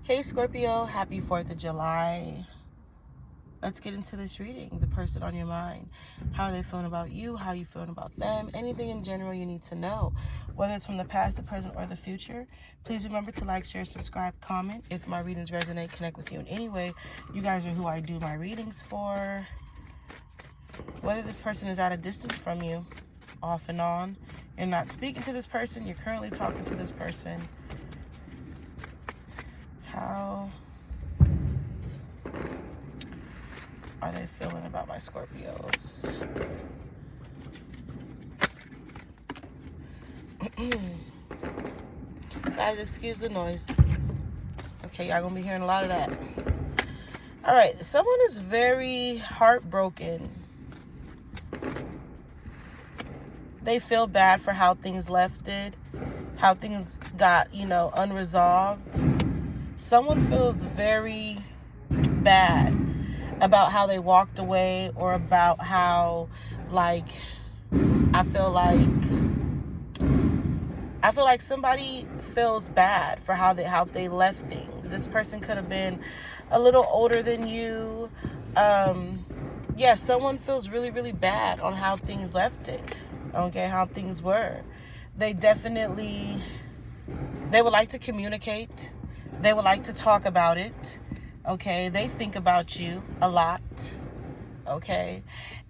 Hey Scorpio, happy 4th of July. Let's get into this reading. The person on your mind. How are they feeling about you? How are you feeling about them? Anything in general you need to know. Whether it's from the past, the present, or the future. Please remember to like, share, subscribe, comment. If my readings resonate, connect with you in any way. You guys are who I do my readings for. Whether this person is at a distance from you, off and on. You're not speaking to this person. You're currently talking to this person. How are they feeling about my Scorpios? Guys, excuse the noise. Okay, y'all gonna be hearing a lot of that. All right, someone is very heartbroken. They feel bad for how things lefted, how things got, unresolved. Someone feels very bad about how they walked away, or about how, I feel like somebody feels bad for how they left things. This person could have been a little older than you. Someone feels really, really bad on how things left it. Okay, how things were. They would like to communicate. They would like to talk about it. Okay, they think about you a lot. Okay,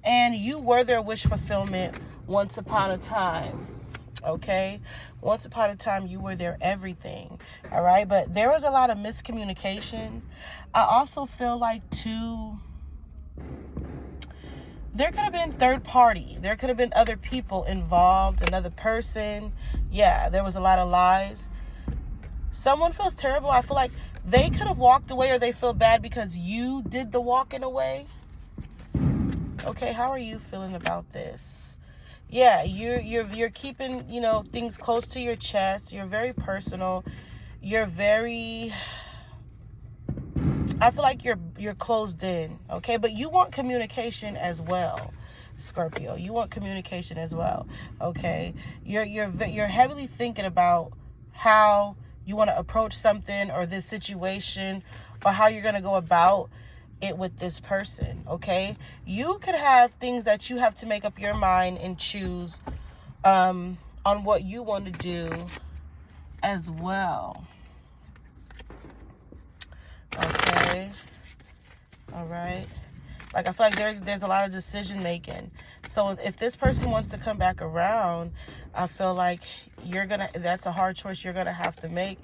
and you were their wish fulfillment once upon a time. Okay, once upon a time you were their everything. All right, but there was a lot of miscommunication. I also feel like there could have been third party. There could have been other people involved, another person. Yeah, there was a lot of lies. Someone feels terrible. I feel like they could have walked away, or they feel bad because you did the walking away. Okay, how are you feeling about this? Yeah, you're keeping, things close to your chest. You're very personal. I feel like you're closed in, okay? But you want communication as well, Scorpio. You want communication as well, okay? You're heavily thinking about how you want to approach something, or this situation, or how you're going to go about it with this person, okay? You could have things that you have to make up your mind and choose on what you want to do as well. Okay. All right. I feel like there's a lot of decision making. So if this person wants to come back around, I feel like that's a hard choice you're going to have to make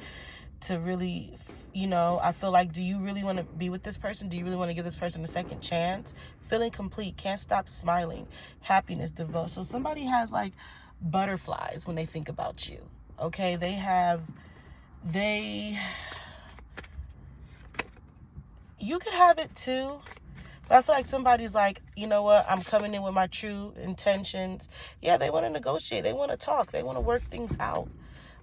to really, I feel like, do you really want to be with this person? Do you really want to give this person a second chance? Feeling complete, can't stop smiling, happiness, devotion. So somebody has butterflies when they think about you. Okay, you could have it too. But I feel like somebody's like, you know what, I'm coming in with my true intentions. Yeah, they want to negotiate. They want to talk. They want to work things out.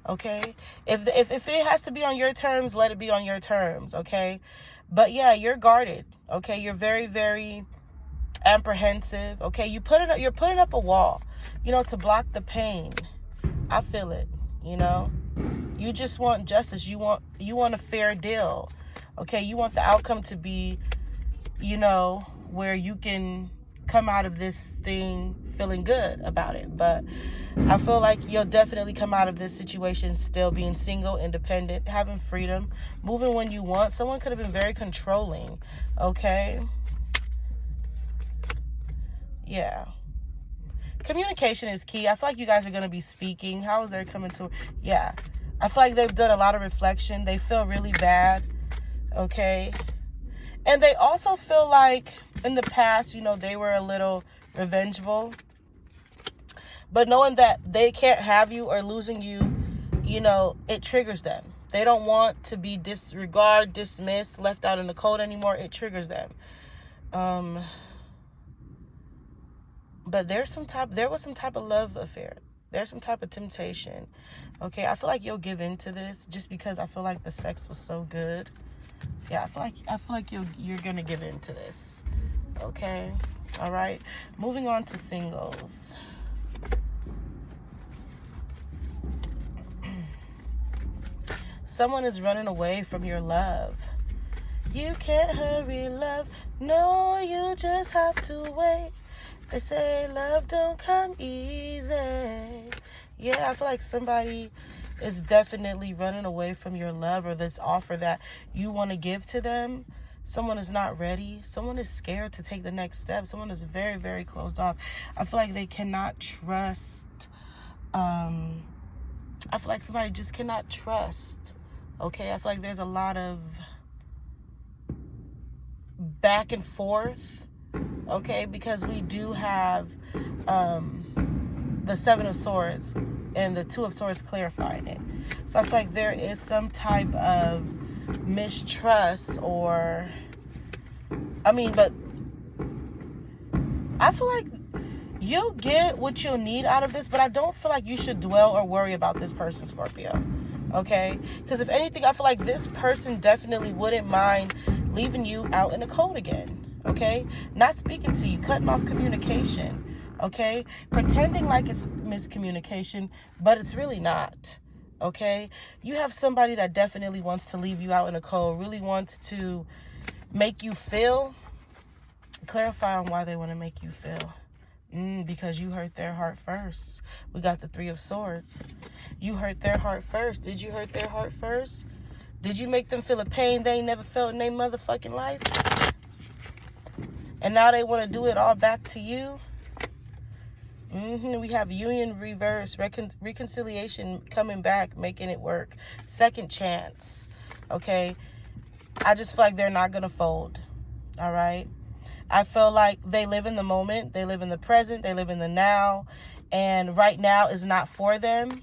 Okay? If it has to be on your terms, let it be on your terms. Okay? But yeah, you're guarded. Okay? You're very, very apprehensive. Okay? You're putting up a wall, to block the pain. I feel it, You just want justice. You want a fair deal. Okay? You want the outcome to be, where you can come out of this thing feeling good about it. But I feel like you'll definitely come out of this situation still being single, independent, having freedom, moving when you want. Someone could have been very controlling. Okay? Yeah. Communication is key. I feel like you guys are going to be speaking. How is there coming to... Yeah. I feel like they've done a lot of reflection. They feel really bad. Okay? And they also feel like in the past, they were a little revengeful. But knowing that they can't have you, or losing you, it triggers them. They don't want to be disregarded, dismissed, left out in the cold anymore. It triggers them. But there was some type of love affair. There's some type of temptation. Okay, I feel like you'll give in to this just because I feel like the sex was so good. Yeah, I feel like you're gonna give in to this. Okay, all right. Moving on to singles. someone is running away from your love. You can't hurry love, no, you just have to wait. They say love don't come easy. Yeah, I feel like somebody is definitely running away from your love or this offer that you want to give to them. Someone is not ready. Someone is scared to take the next step. Someone is very, very closed off. I feel like they cannot trust. I feel like somebody just cannot trust. Okay, I feel like there's a lot of back and forth. Okay, because we do have the Seven of Swords and the Two of Swords clarifying it. So I feel like there is some type of mistrust but I feel like you'll get what you'll need out of this, but I don't feel like you should dwell or worry about this person, Scorpio. Okay? Because if anything, I feel like this person definitely wouldn't mind leaving you out in the cold again. Okay? Not speaking to you, cutting off communication. Okay? Pretending like it's miscommunication, but it's really not. Okay? You have somebody that definitely wants to leave you out in the cold, really wants to make you feel. Clarify on why they want to make you feel. Because you hurt their heart first. We got the Three of Swords. You hurt their heart first. Did you hurt their heart first? Did you make them feel a pain they ain't never felt in their motherfucking life? And now they want to do it all back to you? We have union reverse, reconciliation coming back, making it work. Second chance. Okay? I just feel like they're not going to fold. All right? I feel like they live in the moment. They live in the present. They live in the now. And right now is not for them.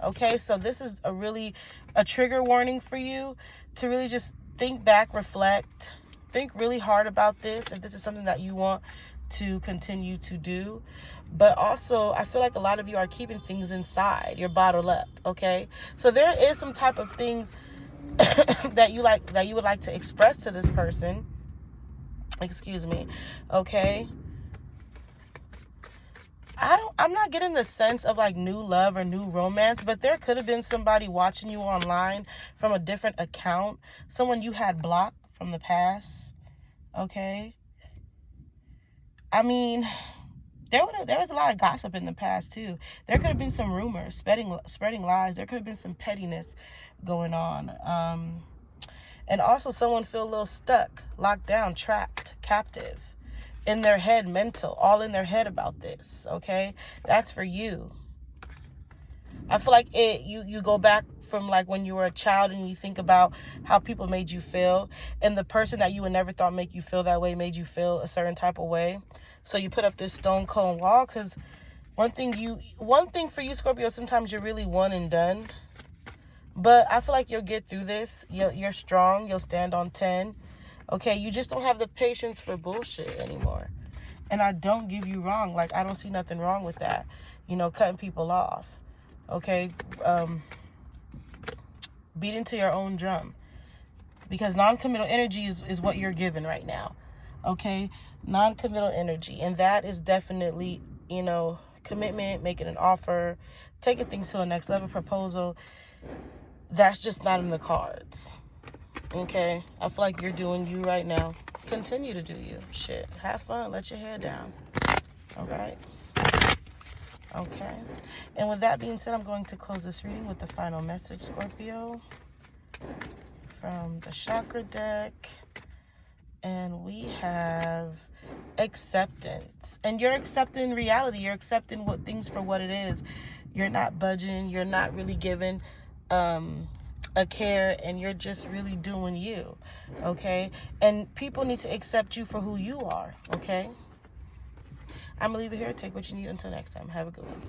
Okay? So this is a trigger warning for you to really just think back, reflect. Think really hard about this if this is something that you want to continue to do. But also, I feel like a lot of you are keeping things inside. You're bottled up, okay? So there is some type of things that you would like to express to this person. Excuse me. Okay? I'm not getting the sense of like new love or new romance, but there could have been somebody watching you online from a different account, someone you had blocked from the past. Okay? I mean, there was a lot of gossip in the past too. There could have been some rumors, spreading lies. There could have been some pettiness going on. And also someone feel a little stuck, locked down, trapped, captive. In their head, mental, all in their head about this, okay? That's for you. I feel like you go back from like when you were a child and you think about how people made you feel, and the person that you would never thought make you feel that way made you feel a certain type of way. So you put up this stone cold wall, because one thing for you, Scorpio, sometimes you're really one and done. But I feel like you'll get through this. You're strong. You'll stand on 10. Okay, you just don't have the patience for bullshit anymore. And I don't give you wrong. Like, I don't see nothing wrong with that. You know, cutting people off. Okay? Beating to your own drum. Because non-committal energy is what you're given right now. Okay? Non-committal energy. And that is definitely, you know, commitment, making an offer, taking things to the next level, proposal. That's just not in the cards. Okay, I feel like you're doing you right now. Continue to do you. Shit, have fun. Let your hair down. All right. Okay. And with that being said, I'm going to close this reading with the final message, Scorpio, from the chakra deck. And we have acceptance. And you're accepting reality. You're accepting things for what it is. You're not budging. You're not really giving a care, and you're just really doing you, okay? And people need to accept you for who you are, okay? I'm gonna leave it here. Take what you need until next time. Have a good one.